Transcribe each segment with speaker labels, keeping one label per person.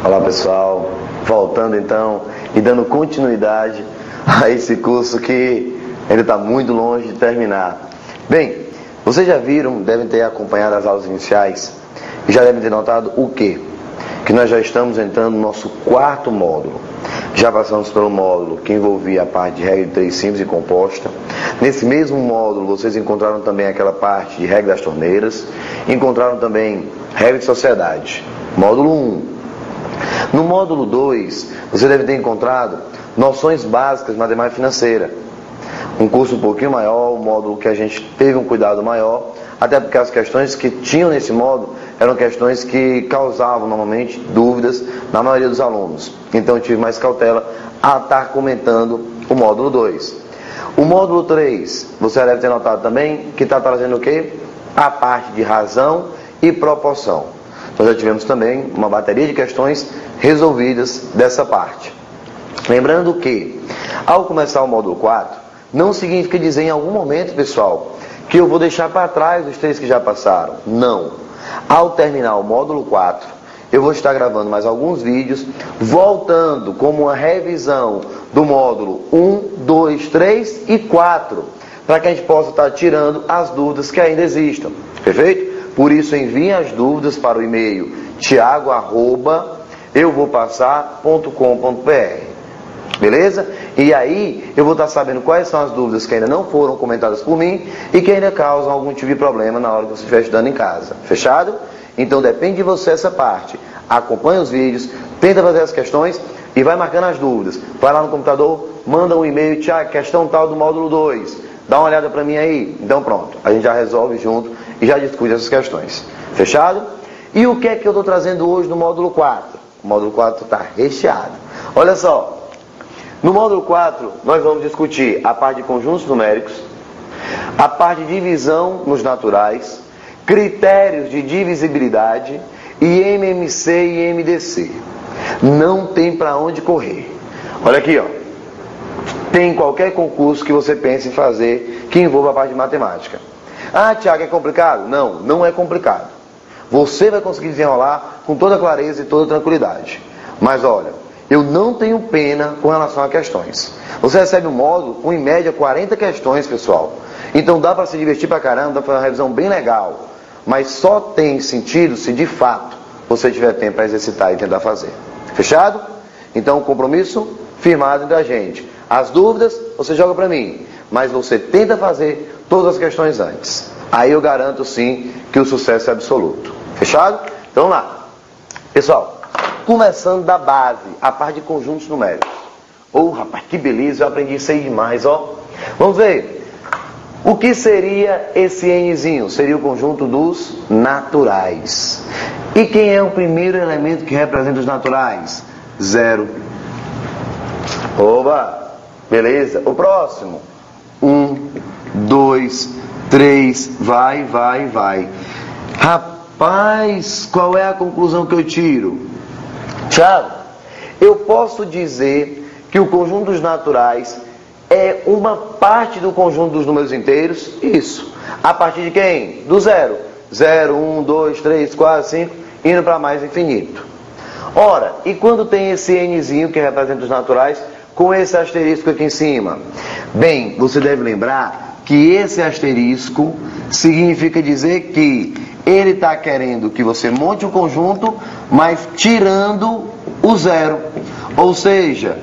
Speaker 1: Olá pessoal, voltando então e dando continuidade a esse curso que ainda está muito longe de terminar. Bem, vocês já viram, devem ter acompanhado as aulas iniciais e já devem ter notado o quê? Que nós já estamos entrando no nosso quarto módulo. Já passamos pelo módulo que envolvia a parte de regra de três simples e composta. Nesse mesmo módulo vocês encontraram também aquela parte de regra das torneiras, encontraram também regra de sociedade, módulo 1. No módulo 2, você deve ter encontrado noções básicas de matemática financeira. Um curso um pouquinho maior, um módulo que a gente teve um cuidado maior, até porque as questões que tinham nesse módulo eram questões que causavam normalmente dúvidas na maioria dos alunos. Então eu tive mais cautela a estar comentando o módulo 2. O módulo 3, você deve ter notado também que está trazendo o quê? A parte de razão e proporção. Nós já tivemos também uma bateria de questões resolvidas dessa parte. Lembrando que, ao começar o módulo 4, não significa dizer em algum momento, pessoal, que eu vou deixar para trás os três que já passaram. Não. Ao terminar o módulo 4, eu vou estar gravando mais alguns vídeos, voltando como uma revisão do módulo 1, 2, 3 e 4, para que a gente possa estar tirando as dúvidas que ainda existam. Perfeito? Por isso, enviem as dúvidas para o e-mail thiago@euvopassar.com.br. Beleza? E aí, eu vou estar sabendo quais são as dúvidas que ainda não foram comentadas por mim e que ainda causam algum tipo de problema na hora que você estiver estudando em casa. Fechado? Então, depende de você essa parte. Acompanhe os vídeos, tenta fazer as questões e vai marcando as dúvidas. Vai lá no computador, manda um e-mail, Thiago, questão tal do módulo 2. Dá uma olhada para mim aí. Então pronto, a gente já resolve junto e já discute essas questões. Fechado? E o que é que eu estou trazendo hoje no módulo 4? O módulo 4 está recheado. Olha só, no módulo 4 nós vamos discutir a parte de conjuntos numéricos, a parte de divisão nos naturais, critérios de divisibilidade e MMC e MDC. Não tem para onde correr. Olha aqui, ó. Tem qualquer concurso que você pense em fazer que envolva a parte de matemática. Ah, Thiago, é complicado? Não, não é complicado. Você vai conseguir desenrolar com toda clareza e toda tranquilidade. Mas olha, eu não tenho pena com relação a questões. Você recebe um módulo com em média 40 questões, pessoal. Então dá para se divertir pra caramba, dá para fazer uma revisão bem legal. Mas só tem sentido se de fato você tiver tempo para exercitar e tentar fazer. Fechado? Então o compromisso firmado entre a gente. As dúvidas você joga para mim, mas você tenta fazer todas as questões antes. Aí eu garanto sim que o sucesso é absoluto. Fechado? Então vamos lá. Pessoal, começando da base, a parte de conjuntos numéricos. Rapaz, que beleza, eu aprendi isso aí demais, ó. Vamos ver. O que seria esse Nzinho? Seria o conjunto dos naturais. E quem é o primeiro elemento que representa os naturais? 0. Oba! Beleza? O próximo. 1, 2, 3, vai. Rapaz, qual é a conclusão que eu tiro? Thiago, eu posso dizer que o conjunto dos naturais é uma parte do conjunto dos números inteiros? Isso. A partir de quem? Do 0. 0, 1, 2, 3, 4, 5, indo para mais infinito. Ora, e quando tem esse Nzinho que representa os naturais, com esse asterisco aqui em cima? Bem, você deve lembrar que esse asterisco significa dizer que ele está querendo que você monte um conjunto, mas tirando o 0. Ou seja,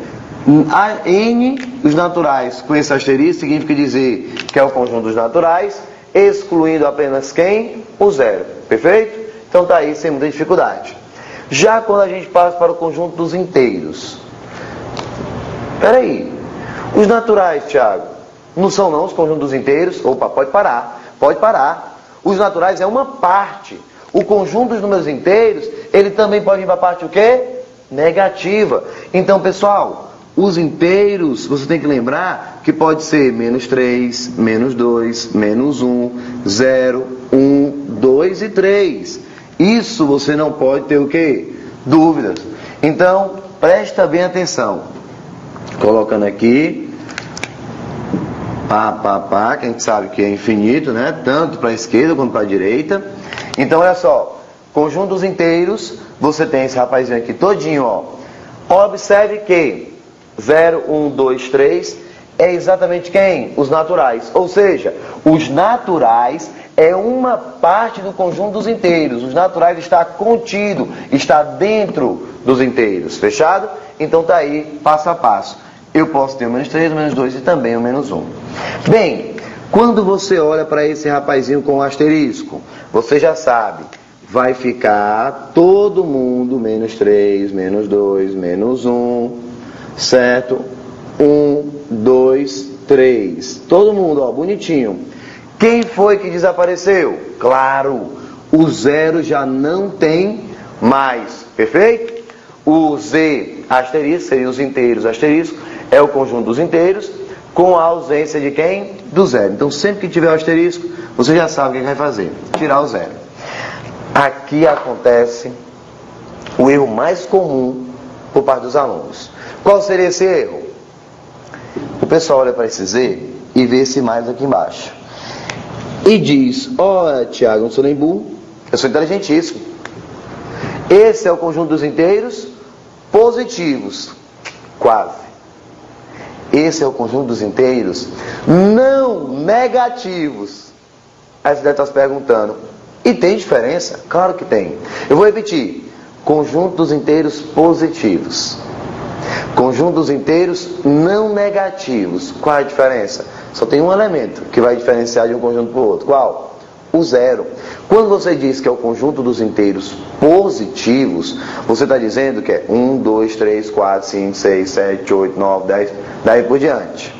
Speaker 1: a N, os naturais, com esse asterisco, significa dizer que é o conjunto dos naturais, excluindo apenas quem? O 0. Perfeito? Então está aí sem muita dificuldade. Já quando a gente passa para o conjunto dos inteiros. Peraí, os naturais, Thiago, não são não os conjuntos inteiros? Opa, pode parar. Os naturais é uma parte. O conjunto dos números inteiros, ele também pode ir para a parte o quê? Negativa. Então, pessoal, os inteiros, você tem que lembrar que pode ser menos 3, menos 2, menos 1, 0, 1, 2 e 3. Isso você não pode ter o quê? Dúvidas. Então, presta bem atenção. Colocando aqui, que a gente sabe que é infinito, né? Tanto para a esquerda quanto para a direita. Então, olha só, conjuntos inteiros você tem esse rapazinho aqui todinho, ó. Observe que 0, 1, 2, 3 é exatamente quem? Os naturais. Ou seja, os naturais é uma parte do conjunto dos inteiros. Os naturais está contido, está dentro dos inteiros. Fechado? Então tá aí, passo a passo. Eu posso ter o menos 3, o menos 2 e também o menos 1. Bem, quando você olha para esse rapazinho com o asterisco, você já sabe, vai ficar todo mundo menos 3, menos 2, menos 1, certo? 1, 2, 3. Todo mundo, ó, bonitinho. Quem foi que desapareceu? Claro, o 0 já não tem mais. Perfeito? O Z asterisco, seriam os inteiros asterisco, é o conjunto dos inteiros, com a ausência de quem? Do 0. Então, sempre que tiver o asterisco, você já sabe o que vai fazer. Tirar o 0. Aqui acontece o erro mais comum por parte dos alunos. Qual seria esse erro? O pessoal olha para esse Z e vê esse mais aqui embaixo. E diz, olha, Tiago, não sou nem burro, eu sou inteligentíssimo. Esse é o conjunto dos inteiros positivos. Quase. Esse é o conjunto dos inteiros não negativos. Aí você deve estar se perguntando, e tem diferença? Claro que tem. Eu vou repetir. Conjunto dos inteiros positivos. Conjunto dos inteiros não negativos. Qual é a diferença? Só tem um elemento que vai diferenciar de um conjunto para o outro. Qual? O 0. Quando você diz que é o conjunto dos inteiros positivos, você está dizendo que é 1, 2, 3, 4, 5, 6, 7, 8, 9, 10, daí por diante.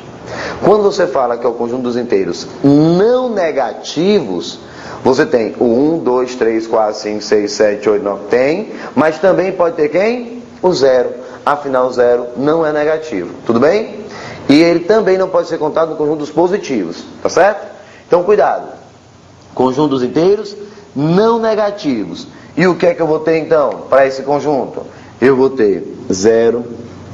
Speaker 1: Quando você fala que é o conjunto dos inteiros não negativos, você tem o 1, 2, 3, 4, 5, 6, 7, 8, 9, tem, mas também pode ter quem? O 0. Afinal, o 0 não é negativo. Tudo bem? E ele também não pode ser contado no conjunto dos positivos. Tá certo? Então, cuidado. Conjunto dos inteiros não negativos. E o que é que eu vou ter então para esse conjunto? Eu vou ter 0,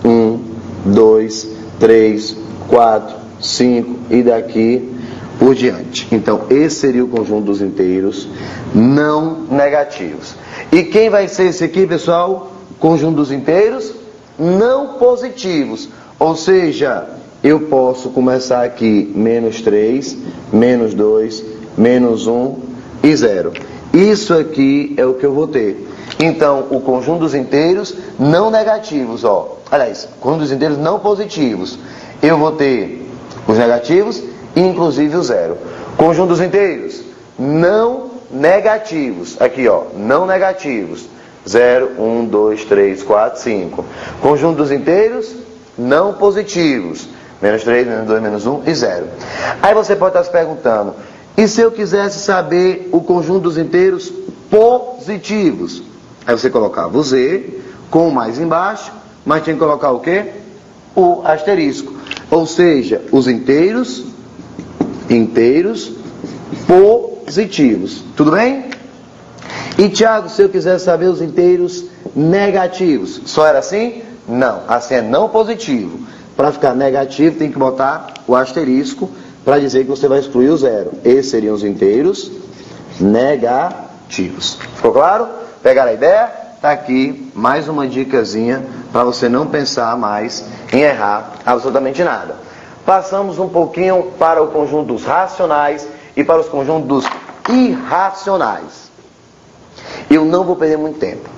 Speaker 1: 1, 2, 3, 4, 5 e daqui por diante. Então, esse seria o conjunto dos inteiros não negativos. E quem vai ser esse aqui, pessoal? Conjunto dos inteiros não positivos. Ou seja, eu posso começar aqui menos 3, menos 2, menos 1 e 0. Isso aqui é o que eu vou ter. Então, o conjunto dos inteiros não negativos, ó. Aliás, conjunto dos inteiros não positivos. Eu vou ter os negativos e inclusive o 0. Conjunto dos inteiros não negativos. Aqui, ó, não negativos. 0, 1, 2, 3, 4, 5. Conjunto dos inteiros não positivos. Menos 3, menos 2, menos 1 e 0. Aí você pode estar se perguntando, e se eu quisesse saber o conjunto dos inteiros positivos? Aí você colocava o Z com o mais embaixo, mas tinha que colocar o quê? O asterisco. Ou seja, os inteiros positivos. Tudo bem? E Tiago, se eu quiser saber os inteiros negativos, só era assim? Não, assim é não positivo. Para ficar negativo tem que botar o asterisco para dizer que você vai excluir o 0. Esses seriam os inteiros negativos. Ficou claro? Pegaram a ideia? Está aqui mais uma dicasinha para você não pensar mais em errar absolutamente nada. Passamos um pouquinho para o conjunto dos racionais e para os conjuntos dos irracionais. Eu não vou perder muito tempo.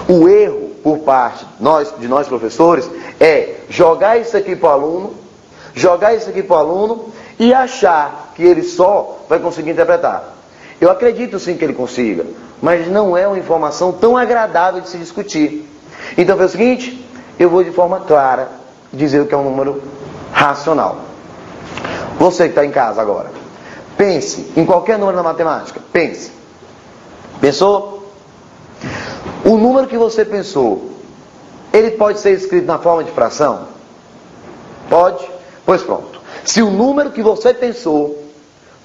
Speaker 1: O erro por parte de nós professores é jogar isso aqui para o aluno, e achar que ele só vai conseguir interpretar. Eu acredito sim que ele consiga, mas não é uma informação tão agradável de se discutir. Então, é o seguinte, eu vou de forma clara dizer o que é um número racional. Você que está em casa agora, pense em qualquer número na matemática, pense. Pensou? O número que você pensou, ele pode ser escrito na forma de fração? Pode? Pois pronto. Se o número que você pensou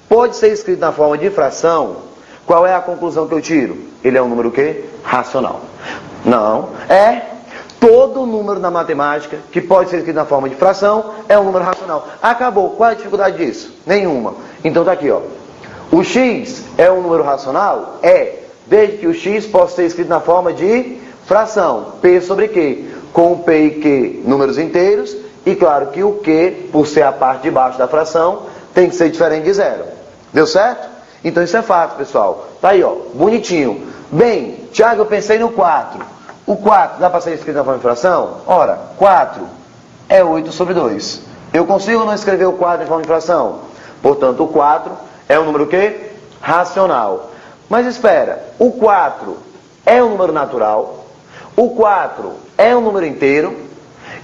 Speaker 1: pode ser escrito na forma de fração, qual é a conclusão que eu tiro? Ele é um número o quê? Racional. Não. Todo número na matemática que pode ser escrito na forma de fração é um número racional. Acabou. Qual é a dificuldade disso? Nenhuma. Então tá aqui, ó. O x é um número racional? É. Desde que o x possa ser escrito na forma de fração. P sobre Q. Com P e Q, números inteiros. E claro que o Q, por ser a parte de baixo da fração, tem que ser diferente de zero. Deu certo? Então isso é fácil, pessoal. Tá aí, ó, bonitinho. Bem, Thiago, eu pensei no 4. O 4 dá para ser escrito na forma de fração? Ora, 4 é 8 sobre 2. Eu consigo não escrever o 4 em forma de fração? Portanto, o 4 é um número o quê? Racional. Mas espera, o 4 é um número natural, o 4 é um número inteiro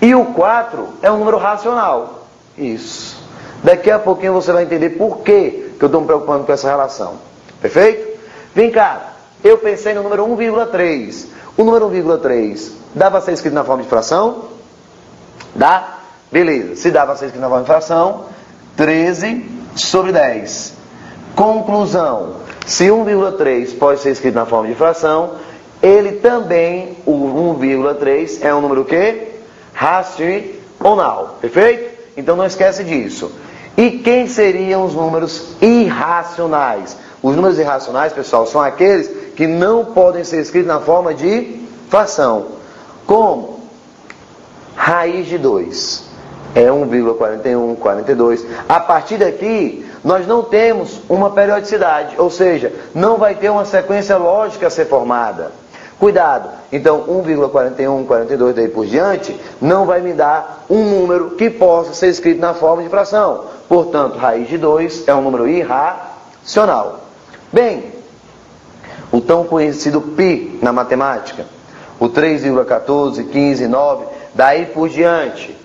Speaker 1: e o 4 é um número racional. Isso. Daqui a pouquinho você vai entender por que eu estou me preocupando com essa relação. Perfeito? Vem cá, eu pensei no número 1,3. O número 1,3 dá para ser escrito na forma de fração? Dá? Beleza. Se dá para ser escrito na forma de fração, 13 sobre 10. Conclusão. Se 1,3 pode ser escrito na forma de fração, ele também, o 1,3, é um número o quê? Racional. Perfeito? Então não esquece disso. E quem seriam os números irracionais? Os números irracionais, pessoal, são aqueles que não podem ser escritos na forma de fração. Como? Raiz de 2. É 1,41, 42. A partir daqui, nós não temos uma periodicidade, ou seja, não vai ter uma sequência lógica a ser formada. Cuidado, então 1,41, 42 daí por diante, não vai me dar um número que possa ser escrito na forma de fração. Portanto, raiz de 2 é um número irracional. Bem, o tão conhecido π na matemática, o 3,14, 15, 9, daí por diante.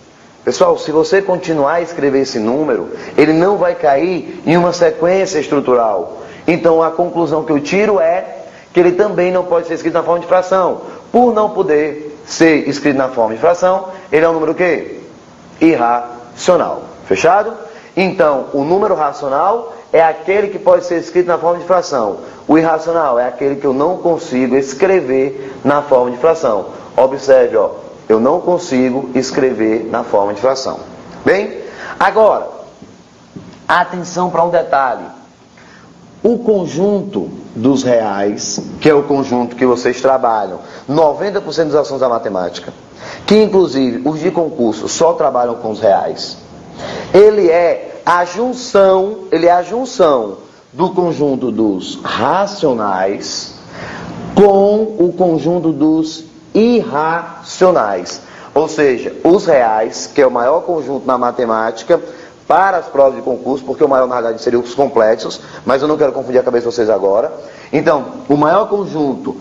Speaker 1: Pessoal, se você continuar a escrever esse número, ele não vai cair em uma sequência estrutural. Então a conclusão que eu tiro é que ele também não pode ser escrito na forma de fração. Por não poder ser escrito na forma de fração, ele é um número o quê? Irracional. Fechado? Então, o número racional é aquele que pode ser escrito na forma de fração. O irracional é aquele que eu não consigo escrever na forma de fração. Observe, ó, eu não consigo escrever na forma de fração. Bem, agora, atenção para um detalhe. O conjunto dos reais, que é o conjunto que vocês trabalham 90% dos assuntos da matemática, que inclusive os de concurso só trabalham com os reais, ele é a junção do conjunto dos racionais com o conjunto dos irracionais. Ou seja, os reais, que é o maior conjunto na matemática para as provas de concurso, porque o maior na verdade seria os complexos, mas eu não quero confundir a cabeça de vocês agora. Então, o maior conjunto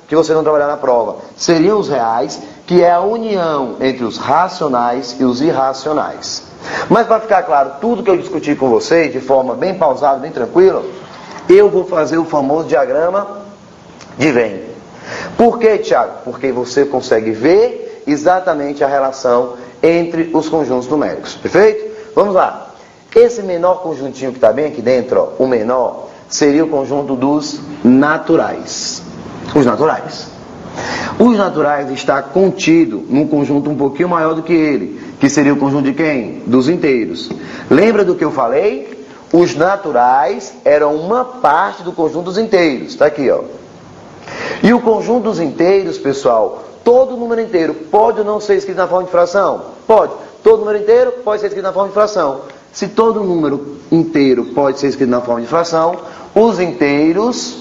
Speaker 1: que vocês vão trabalhar na prova seriam os reais, que é a união entre os racionais e os irracionais. Mas para ficar claro, tudo que eu discuti com vocês, de forma bem pausada, bem tranquila, eu vou fazer o famoso diagrama de Venn. Por quê, Thiago? Porque você consegue ver exatamente a relação entre os conjuntos numéricos. Perfeito? Vamos lá. Esse menor conjuntinho que está bem aqui dentro, ó, o menor, seria o conjunto dos naturais. Os naturais. Os naturais está contido num conjunto um pouquinho maior do que ele, que seria o conjunto de quem? Dos inteiros. Lembra do que eu falei? Os naturais eram uma parte do conjunto dos inteiros. Está aqui, ó. E o conjunto dos inteiros, pessoal, todo número inteiro pode ou não ser escrito na forma de fração? Pode. Todo número inteiro pode ser escrito na forma de fração. Se todo número inteiro pode ser escrito na forma de fração, os inteiros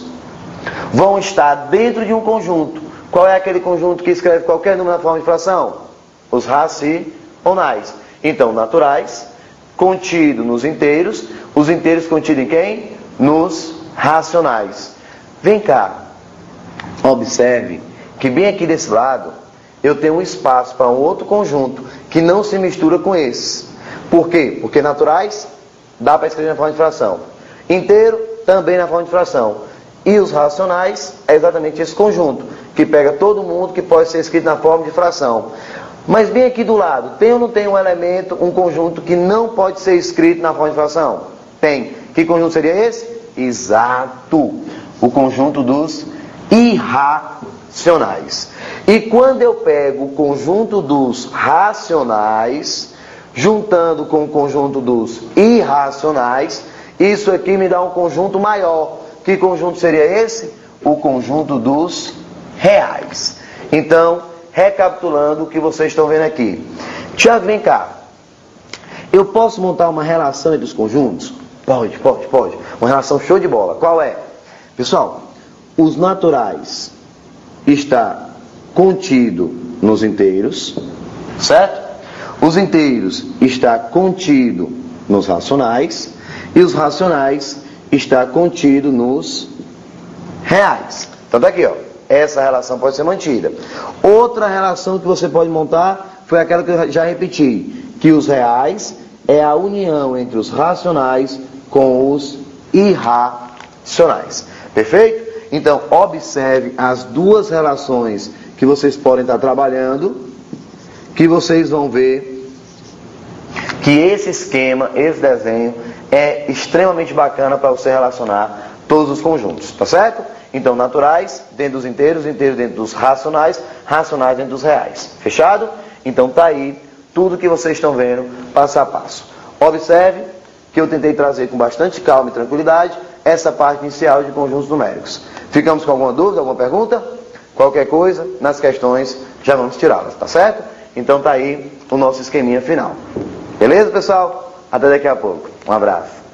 Speaker 1: vão estar dentro de um conjunto. Qual é aquele conjunto que escreve qualquer número na forma de fração? Os racionais. Então, naturais, contido nos inteiros, os inteiros contidos em quem? Nos racionais. Vem cá, observe que bem aqui desse lado, eu tenho um espaço para um outro conjunto que não se mistura com esses. Por quê? Porque naturais dá para escrever na forma de fração. Inteiro também na forma de fração. E os racionais é exatamente esse conjunto, que pega todo mundo que pode ser escrito na forma de fração. Mas bem aqui do lado, tem ou não tem um elemento, um conjunto que não pode ser escrito na forma de fração? Tem. Que conjunto seria esse? Exato. O conjunto dos irracionais. E quando eu pego o conjunto dos racionais, juntando com o conjunto dos irracionais, isso aqui me dá um conjunto maior. Que conjunto seria esse? O conjunto dos reais. Então, recapitulando o que vocês estão vendo aqui. Tiago, vem cá. Eu posso montar uma relação entre os conjuntos? Pode. Uma relação show de bola. Qual é? Pessoal, os naturais está contido nos inteiros, certo? Os inteiros está contido nos racionais e os racionais está contido nos reais. Então tá aqui, ó. Essa relação pode ser mantida. Outra relação que você pode montar foi aquela que eu já repeti, que os reais é a união entre os racionais com os irracionais. Perfeito? Então, observe as duas relações que vocês podem estar trabalhando, que vocês vão ver que esse esquema, esse desenho é extremamente bacana para você relacionar todos os conjuntos, tá certo? Então, naturais dentro dos inteiros, inteiros dentro dos racionais, racionais dentro dos reais. Fechado? Então, tá aí tudo que vocês estão vendo passo a passo. Observe que eu tentei trazer com bastante calma e tranquilidade essa parte inicial de conjuntos numéricos. Ficamos com alguma dúvida, alguma pergunta? Qualquer coisa, nas questões já vamos tirá-las, tá certo? Então tá aí o nosso esqueminha final. Beleza, pessoal? Até daqui a pouco. Um abraço.